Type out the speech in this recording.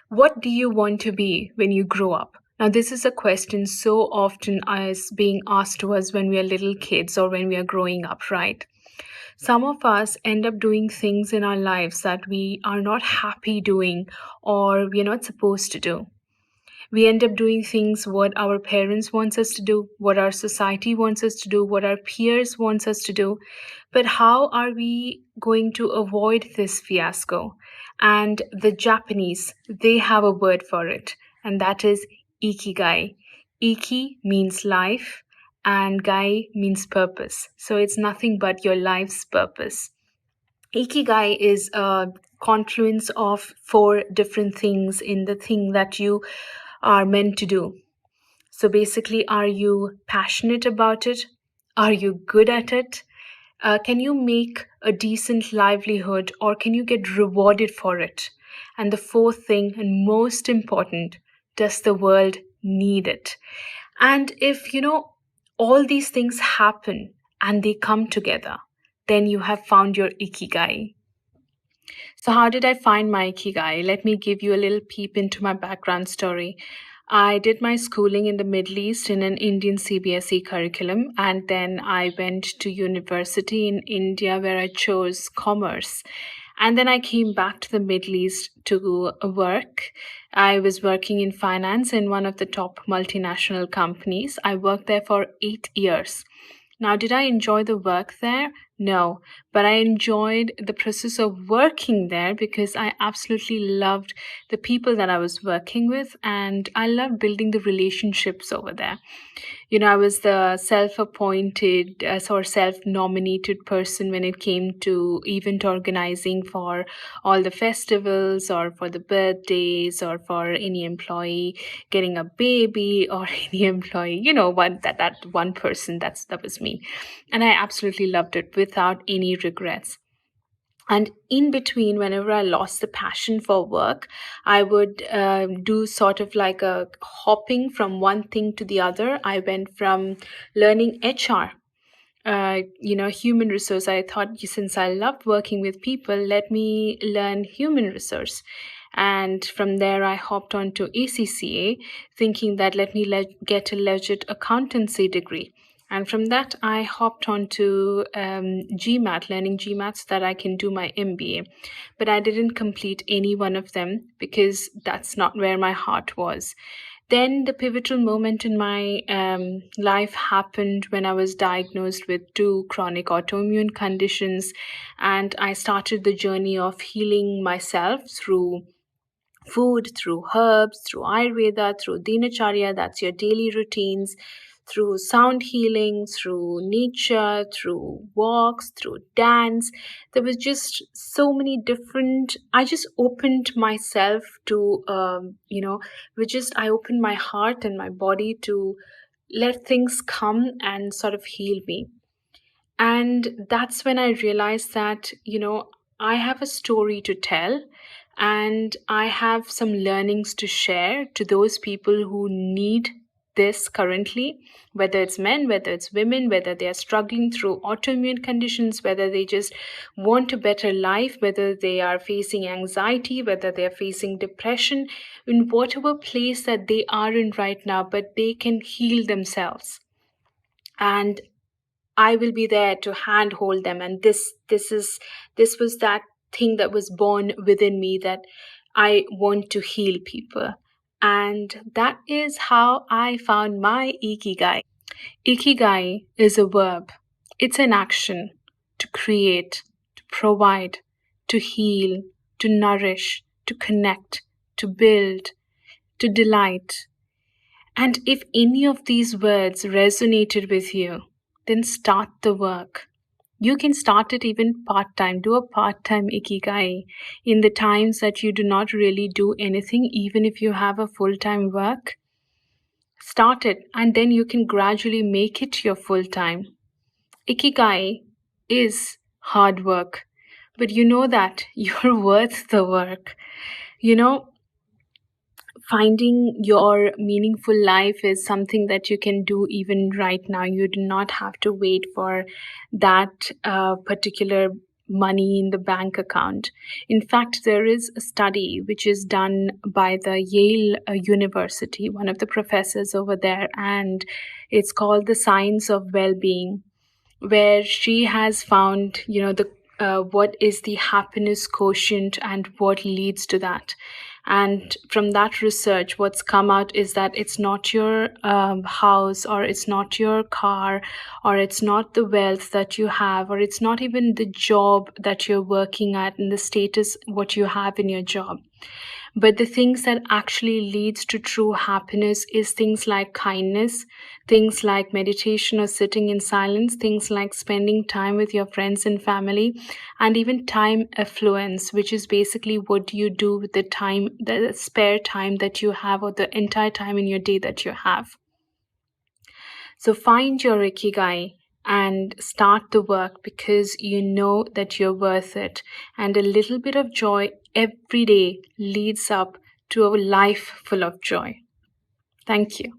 What do you want to be when you grow up? Now, this is a question so often as being asked to us when we are little kids or when we are growing up, right? Some of us end up doing things in our lives that we are not happy doing or we are not supposed to do. We end up doing things what our parents wants us to do, what our society wants us to do, what our peers wants us to do. But how are we going to avoid this fiasco? And the Japanese, they have a word for it, and that is Ikigai. Iki means life and gai means purpose. So it's nothing but your life's purpose. Ikigai is a confluence of four different things in the thing that you are meant to do. So basically, are you passionate about it? Are you good at it? Can you make a decent livelihood or can you get rewarded for it? And the fourth thing, and most important, does the world need it? And if, all these things happen and they come together, then you have found your Ikigai. So, how did I find my Ikigai? Let me give you a little peep into my background story. I did my schooling in the Middle East in an Indian CBSE curriculum, and then I went to university in India where I chose commerce. And then I came back to the Middle East to work. I was working in finance in one of the top multinational companies. I worked there for 8 years. Now, did I enjoy the work there? No, but I enjoyed the process of working there because I absolutely loved the people that I was working with and I loved building the relationships over there. I was the self-appointed or self-nominated person when it came to event organizing for all the festivals or for the birthdays or for any employee getting a baby or any employee, that one person, that was me. And I absolutely loved it without any regrets. And in between, whenever I lost the passion for work, I would do sort of like a hopping from one thing to the other. I went from learning HR, human resource. I thought since I loved working with people, let me learn human resource. And from there, I hopped on to ACCA, thinking that let me get a legit accountancy degree. And from that, I hopped on to GMAT, learning GMAT so that I can do my MBA. But I didn't complete any one of them because that's not where my heart was. Then the pivotal moment in my life happened when I was diagnosed with two chronic autoimmune conditions, and I started the journey of healing myself through food, through herbs, through Ayurveda, through Dinacharya, that's your daily routines, through sound healing, through nature, through walks, through dance. There was just so many different. I just opened myself to, I opened my heart and my body to let things come and sort of heal me. And that's when I realized that, I have a story to tell and I have some learnings to share to those people who need this currently, whether it's men, whether it's women, whether they are struggling through autoimmune conditions, whether they just want a better life, whether they are facing anxiety, whether they are facing depression, in whatever place that they are in right now, but they can heal themselves. And I will be there to handhold them. And this was that thing that was born within me that I want to heal people. And that is how I found my Ikigai. Ikigai is a verb. It's an action to create, to provide, to heal, to nourish, to connect, to build, to delight. And if any of these words resonated with you, then start the work. You can start it even part time. Do a part time Ikigai in the times that you do not really do anything, even if you have a full time work. Start it and then you can gradually make it your full time. Ikigai is hard work, but you know that you're worth the work. You know, finding your meaningful life is something that you can do even right now. You do not have to wait for that particular money in the bank account. In fact, there is a study which is done by the Yale University, one of the professors over there, and it's called The Science of Wellbeing, where she has found, the what is the happiness quotient and what leads to that. And from that research, what's come out is that it's not your house, or it's not your car, or it's not the wealth that you have, or it's not even the job that you're working at and the status what you have in your job. But the things that actually leads to true happiness is things like kindness, things like meditation or sitting in silence, things like spending time with your friends and family, and even time affluence, which is basically what you do with the time, the spare time that you have, or the entire time in your day that you have. So find your Ikigai and start the work, because you know that you're worth it. And a little bit of joy every day leads up to a life full of joy. Thank you.